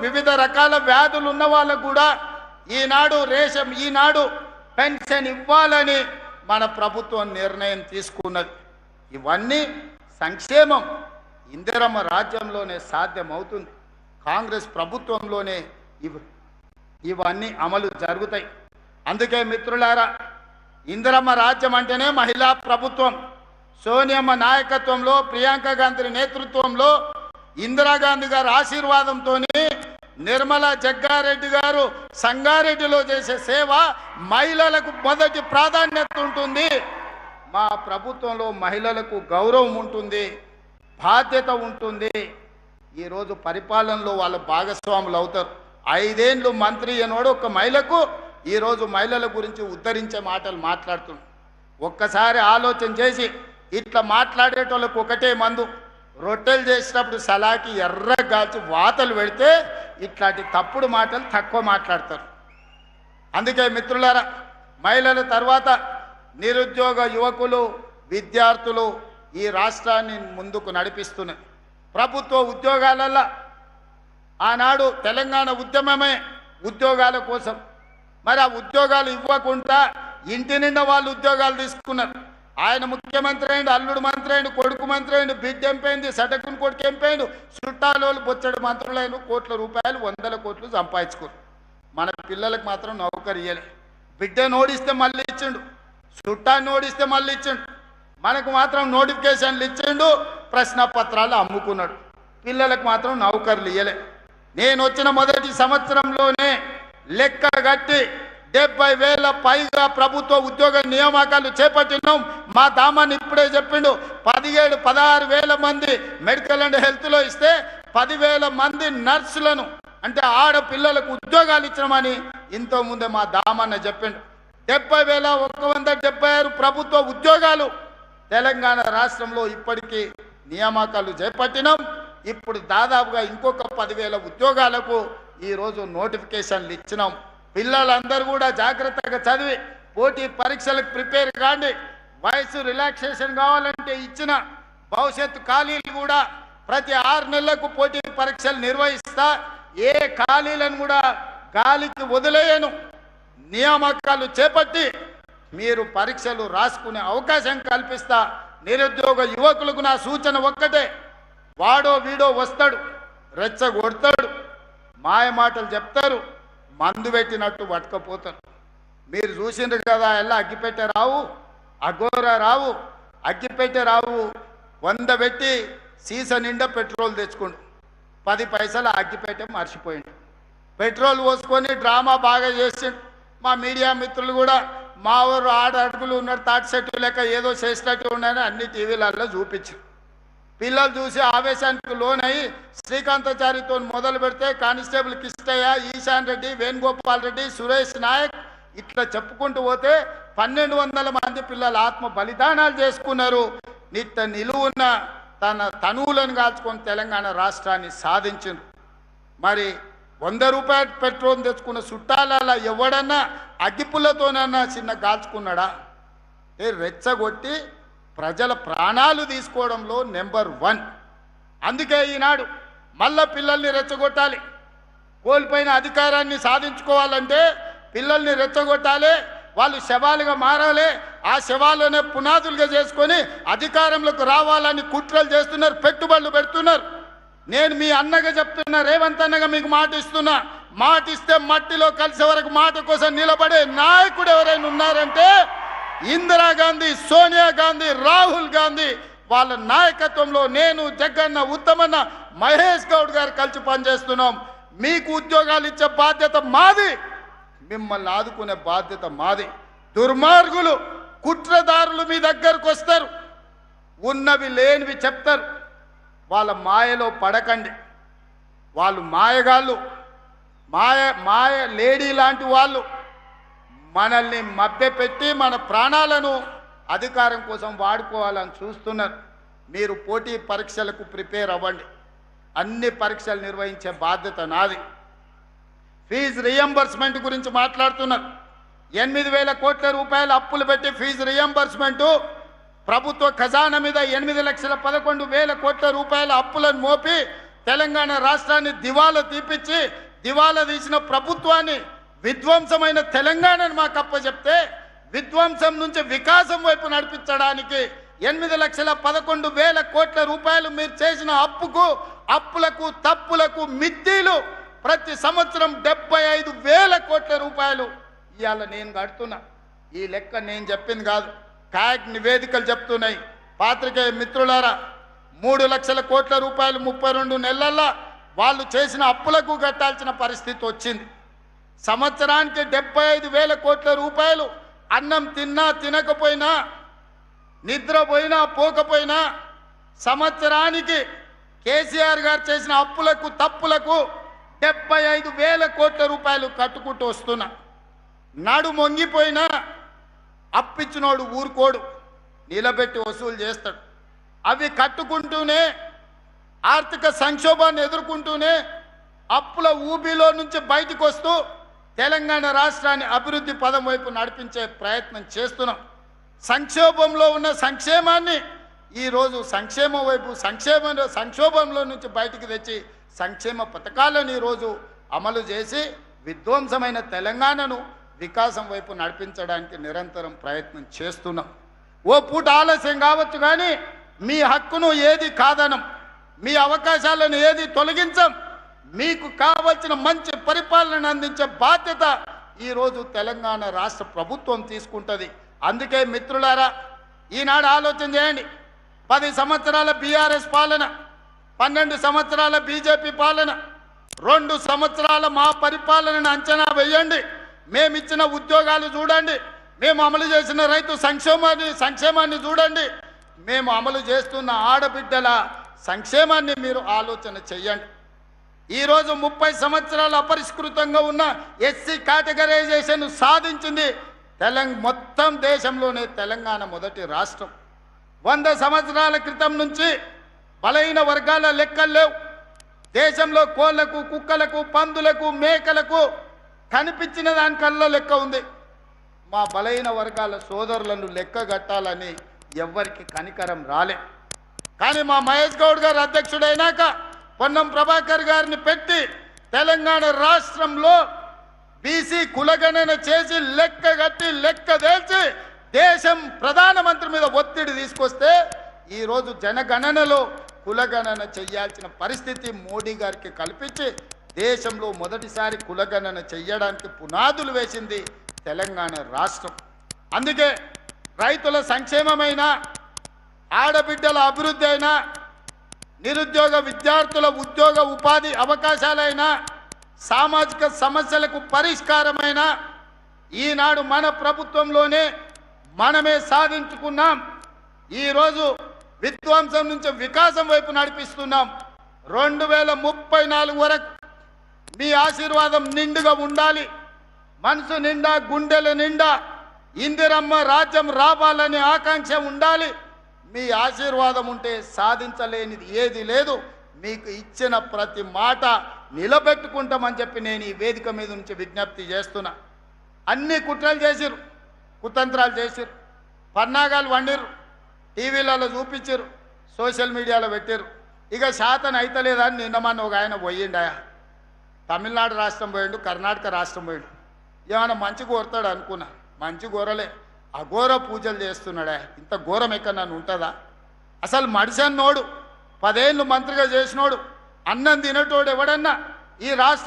వివిధ రకాల వ్యాధులు ఉన్న వాళ్ళకు కూడా ఈనాడు పెన్షన్ ఇవ్వాలని మన ప్రభుత్వం నిర్ణయం తీసుకున్నది. ఇవన్నీ సంక్షేమం ఇందిరమ్మ రాజ్యంలోనే సాధ్యమవుతుంది. కాంగ్రెస్ ప్రభుత్వంలోనే ఇవన్నీ అమలు జరుగుతాయి. అందుకే మిత్రులారా, ఇందిరమ్మ రాజ్యం అంటేనే మహిళా ప్రభుత్వం. సోనియమ్మ నాయకత్వంలో, ప్రియాంక గాంధీ నేతృత్వంలో, ఇందిరాగాంధీ గారి ఆశీర్వాదంతో నిర్మలా జగ్గారెడ్డి గారు సంగారెడ్డిలో చేసే సేవ మహిళలకు మొదటి ప్రాధాన్యత ఉంటుంది. మా ప్రభుత్వంలో మహిళలకు గౌరవం ఉంటుంది, బాధ్యత ఉంటుంది. ఈరోజు పరిపాలనలో వాళ్ళ భాగస్వాములు అవుతారు. 5 ఏళ్ళు మంత్రి అయినోడు ఒక మహిళకు ఈరోజు మహిళల గురించి ఉద్ధరించే మాటలు మాట్లాడుతున్నాడు. ఒక్కసారి ఆలోచన చేసి ఇట్లా మాట్లాడేటోళ్ళకు ఒకటే మందు, రొట్టెలు చేసినప్పుడు సలాకి ఎర్రగాల్చి వాతలు పెడితే ఇట్లాంటి తప్పుడు మాటలు తక్కువ మాట్లాడతారు. అందుకే మిత్రులారా, మహిళల తర్వాత నిరుద్యోగ యువకులు, విద్యార్థులు ఈ రాష్ట్రాన్ని ముందుకు నడిపిస్తున్నారు. ప్రభుత్వ ఉద్యోగాలలో ఆనాడు తెలంగాణ ఉద్యమమే ఉద్యోగాల కోసం. మరి ఆ ఉద్యోగాలు ఇవ్వకుండా ఇంటి నిండా వాళ్ళు ఉద్యోగాలు తీసుకున్నారు. ఆయన ముఖ్యమంత్రి అయిండు, అల్లుడు మంత్రి అయిండు, కొడుకు మంత్రి అయిండు, బిడ్డ ఎంపైంది, సటకుని కొడుకు ఎంపైండు, చుట్టాలోళ్ళు బొచ్చడు మంత్రులైన కోట్ల రూపాయలు 100 కోట్లు సంపాదించుకోరు. మన పిల్లలకు మాత్రం నౌకరు ఇయ్యలే. బిడ్డను ఓడిస్తే మళ్ళీ ఇచ్చిండు, చుట్టాన్ని ఓడిస్తే మళ్ళీ ఇచ్చిండు. మనకు మాత్రం నోటిఫికేషన్లు ఇచ్చిండు, ప్రశ్న పత్రాలు అమ్ముకున్నాడు. పిల్లలకు మాత్రం నౌకర్లు ఇయ్యలే. నేను వచ్చిన మొదటి సంవత్సరంలోనే లెక్క గట్టి 70,000 పైగా ప్రభుత్వ ఉద్యోగ నియామకాలు చేపట్టినాం. మా దామాన్ని ఇప్పుడే చెప్పిండు, 16,000 మంది మెడికల్ అండ్ హెల్త్లో ఇస్తే 10,000 మంది నర్సులను అంటే ఆడపిల్లలకు ఉద్యోగాలు ఇచ్చినామని ఇంతకుముందే మా దామన్న చెప్పిండు. 70,176 ప్రభుత్వ ఉద్యోగాలు తెలంగాణ రాష్ట్రంలో ఇప్పటికీ నియామకాలు చేపట్టినాం. ఇప్పుడు దాదాపుగా ఇంకొక 10,000 ఉద్యోగాలకు ఈరోజు నోటిఫికేషన్లు ఇచ్చినాం. పిల్లలందరూ కూడా జాగ్రత్తగా చదివి పోటీ పరీక్షలకు ప్రిపేర్ కాండి. వయసు రిలాక్సేషన్ కావాలంటే ఇచ్చిన భవిష్యత్తు ఖాళీలు కూడా ప్రతి 6 నెలలకు పోటీ పరీక్షలు నిర్వహిస్తా. ఏ ఖాళీలను కూడా గాలికి వదిలేయను. నియామకాలు చేపట్టి మీరు పరీక్షలు రాసుకునే అవకాశం కల్పిస్తా. నిరుద్యోగ యువకులకు నా సూచన ఒక్కటే, వాడో వీడో వస్తాడు, రెచ్చగొడతాడు, మాయ మాటలు చెప్తారు, మందు పెట్టినట్టు పట్టుకపోతారు. మీరు చూసిండ్రు కదా, ఎలా అగ్గిపెట్టే రావు, అఘోర రావు, అగ్గిపెట్టే రావు 100 పెట్టి సీస నిండా పెట్రోల్ తెచ్చుకోండు. 10 పైసలు అగ్గిపెట్టే మర్చిపోయిండు. పెట్రోల్ పోసుకొని డ్రామా బాగా చేసిండు. మా మీడియా మిత్రులు కూడా మా ఊరు 6 అడుగులు ఉన్నాడు, తాటి చెట్టు లెక్క ఏదో చేసినట్టు ఉన్నాయని అన్ని టీవీలలో చూపించారు. పిల్లలు చూసి ఆవేశానికి లోనయ్యి శ్రీకాంతాచారితో మొదలు పెడితే కానిస్టేబుల్ కిష్టయ్య, ఈశాన్ రెడ్డి, వేణుగోపాల్ రెడ్డి, సురేష్ నాయక్ ఇట్లా చెప్పుకుంటూ పోతే 1,200 మంది పిల్లలు ఆత్మ బలిదానాలు చేసుకున్నారు. నిత్య నిలువున్న తన తనువులను కాల్చుకొని తెలంగాణ రాష్ట్రాన్ని సాధించారు. మరి 100 రూపాయల పెట్రోల్ తెచ్చుకున్న చుట్టాలలో ఎవడన్నా అగ్గిపుల్లతోనన్నా చిన్న కాల్చుకున్నాడా? రెచ్చగొట్టి ప్రజల ప్రాణాలు తీసుకోవడంలో నెంబర్ 1. అందుకే ఈనాడు మళ్ళా పిల్లల్ని రెచ్చగొట్టాలి. కోల్పోయిన అధికారాన్ని సాధించుకోవాలంటే పిల్లల్ని రెచ్చగొట్టాలి. వాళ్ళు శవాలుగా మారాలి. ఆ శవాలనే పునాదులుగా చేసుకొని అధికారంలోకి రావాలని కుట్రలు చేస్తున్నారు, పెట్టుబడులు పెడుతున్నారు. నేను మీ అన్నగా చెప్తున్నా, రేవంత్ అన్నగా మీకు మాట ఇస్తున్నా, మాట ఇస్తే మట్టిలో కలిసే వరకు మాట కోసం నిలబడే నాయకుడు ఎవరైనా ఉన్నారంటే ఇందిరాగాంధీ, సోనియా గాంధీ, రాహుల్ గాంధీ వాళ్ళ నాయకత్వంలో నేను, జగన్న, ఉత్తమన్న, మహేష్ గౌడ్ గారు కలిసి పనిచేస్తున్నాం. మీకు ఉద్యోగాలు ఇచ్చే బాధ్యత మాది, మిమ్మల్ని ఆదుకునే బాధ్యత మాది. దుర్మార్గులు, కుట్రదారులు మీ దగ్గరకు వస్తారు, ఉన్నవి లేనివి చెప్తారు. వాళ్ళ మాయలో పడకండి. వాళ్ళు మాయగాళ్ళు, మాయ లేడీ లాంటి వాళ్ళు. మనల్ని మభ్యపెట్టి మన ప్రాణాలను అధికారం కోసం వాడుకోవాలని చూస్తున్నారు. మీరు పోటీ పరీక్షలకు ప్రిపేర్ అవ్వండి. అన్ని పరీక్షలు నిర్వహించే బాధ్యత నాది. ఫీజు రియంబర్స్మెంట్ గురించి మాట్లాడుతున్నారు. 8,000 కోట్ల రూపాయలు అప్పులు పెట్టి ఫీజు రియంబర్స్మెంటు, ప్రభుత్వ ఖజానా మీద 8,11,000 కోట్ల రూపాయల అప్పులను మోపి తెలంగాణ రాష్ట్రాన్ని దివాలా తీపిచ్చి దివాలా తీసిన ప్రభుత్వాన్ని విధ్వంసమైన తెలంగాణను మాకు అప్పచెప్తే విధ్వంసం నుంచి వికాసం వైపు నడిపించడానికి 8,11,000 కోట్ల రూపాయలు మీరు చేసిన అప్పులకు తప్పులకు మిద్దీలు ప్రతి సంవత్సరం 75,000 కోట్ల రూపాయలు ఇవాళ నేను కడుతున్నా. ఈ లెక్క నేను చెప్పింది కాదు, క్యాగ్ నివేదికలు చెప్తున్నాయి. పాత్రికేయ మిత్రులారా, 3 లక్షల కోట్ల రూపాయలు 32 నెలల్లో వాళ్ళు చేసిన అప్పులకు కట్టాల్సిన పరిస్థితి వచ్చింది. సంవత్సరానికి 75,000 కోట్ల రూపాయలు అన్నం తిన్నా తినకపోయినా నిద్రపోయినా పోకపోయినా సంవత్సరానికి కేసీఆర్ గారు చేసిన అప్పులకు తప్పులకు 75,000 కోట్ల రూపాయలు కట్టుకుంటూ వస్తున్నా. నాడు మొంగిపోయినా అప్పిచ్చినోడు ఊరుకోడు, నిలబెట్టి వసూలు చేస్తాడు. అవి కట్టుకుంటూనే ఆర్థిక సంక్షోభాన్ని ఎదుర్కొంటూనే అప్పుల ఊబిలో నుంచి బయటకు వస్తూ తెలంగాణ రాష్ట్రాన్ని అభివృద్ధి పదం వైపు నడిపించే ప్రయత్నం చేస్తున్నాం. సంక్షోభంలో ఉన్న సంక్షేమాన్ని ఈరోజు సంక్షేమం వైపు సంక్షోభంలో నుంచి బయటికి తెచ్చి సంక్షేమ పథకాలను ఈరోజు అమలు చేసి విధ్వంసమైన తెలంగాణను వికాసం వైపు నడిపించడానికి నిరంతరం ప్రయత్నం చేస్తున్నాం. ఓ పూట ఆలస్యం కావచ్చు కానీ మీ హక్కును ఏది కాదనం, మీ అవకాశాలను ఏది తొలగించం. మీకు కావలసిన మంచి పరిపాలన అందించే బాధ్యత ఈరోజు తెలంగాణ రాష్ట్ర ప్రభుత్వం తీసుకుంటుంది. అందుకే మిత్రులారా, ఈనాడు ఆలోచన చేయండి. 10 సంవత్సరాల బీఆర్ఎస్ పాలన, 12 సంవత్సరాల బీజేపీ పాలన, 2 సంవత్సరాల మా పరిపాలనను అంచనా వేయండి. మేమిచ్చిన ఉద్యోగాలు చూడండి, మేము అమలు చేసిన రైతు సంక్షేమాన్ని చూడండి, మేము అమలు చేస్తున్న ఆడబిడ్డల సంక్షేమాన్ని మీరు ఆలోచన చెయ్యండి. ఈరోజు 30 సంవత్సరాలు అపరిష్కృతంగా ఉన్న ఎస్సీ కేటగరైజేషన్ సాధించింది మొత్తం దేశంలోనే తెలంగాణ మొదటి రాష్ట్రం. 100 సంవత్సరాల క్రితం నుంచి బలహీన వర్గాల లెక్కలు లేవు. దేశంలో కోళ్లకు, కుక్కలకు, పందులకు, మేకలకు కనిపించిన దానికల్లా లెక్క ఉంది. మా బలహీన వర్గాల సోదరులను లెక్క కట్టాలని ఎవ్వరికి కనికరం రాలే. కానీ మా మహేష్ గౌడ్ గారు అధ్యక్షుడైనాక పొన్నం ప్రభాకర్ గారిని పెట్టి తెలంగాణ రాష్ట్రంలో బీసీ కులగణన చేసి లెక్క కట్టి లెక్క తేల్చి దేశం ప్రధానమంత్రి మీద ఒత్తిడి తీసుకొస్తే ఈరోజు జనగణనలో కులగణన చేయాల్సిన పరిస్థితి మోడీ గారికి కల్పించి దేశంలో మొదటిసారి కులగణన చేయడానికి పునాదులు వేసింది తెలంగాణ రాష్ట్రం. అందుకే రైతుల సంక్షేమమైన, ఆడబిడ్డల అభివృద్ధి అయినా, నిరుద్యోగ విద్యార్థుల ఉద్యోగ ఉపాధి అవకాశాలైనా, సామాజిక సమస్యలకు పరిష్కారమైన ఈనాడు మన ప్రభుత్వంలోనే మనమే సాధించుకున్నాం. ఈరోజు విధ్వంసం నుంచి వికాసం వైపు నడిపిస్తున్నాం. 2034 వరకు మీ ఆశీర్వాదం నిండుగా ఉండాలి. మనసు నిండా, గుండెల నిండా ఇందిరమ్మ రాజ్యం రావాలనే ఆకాంక్ష ఉండాలి. మీ ఆశీర్వాదం ఉంటే సాధించలేనిది ఏది లేదు. మీకు ఇచ్చిన ప్రతి మాట నిలబెట్టుకుంటామని చెప్పి నేను ఈ వేదిక మీద నుంచి విజ్ఞప్తి చేస్తున్నా. అన్ని కుట్రలు చేసిరు, కుతంత్రాలు చేసిరు, పన్నాగాలు వండిరు, టీవీలలో చూపించారు, సోషల్ మీడియాలో పెట్టారు. ఇక శాతం అయితలేదని నిన్నమన్న ఒక ఆయన పోయిండాయా, తమిళనాడు రాష్ట్రం పోయిండు, కర్ణాటక రాష్ట్రం పోయిండు. ఏమైనా మంచి కోరుతాడు అనుకున్నా, మంచి కోరలే, అఘోర పూజలు చేస్తున్నాడా. ఇంత ఘోరం ఎక్కడ నన్ను ఉంటుందా? అసలు మడిసన్నోడు 10 ఏళ్ళు మంత్రిగా చేసినోడు, అన్నం తినేటోడు ఎవడన్నా ఈ రాష్ట్ర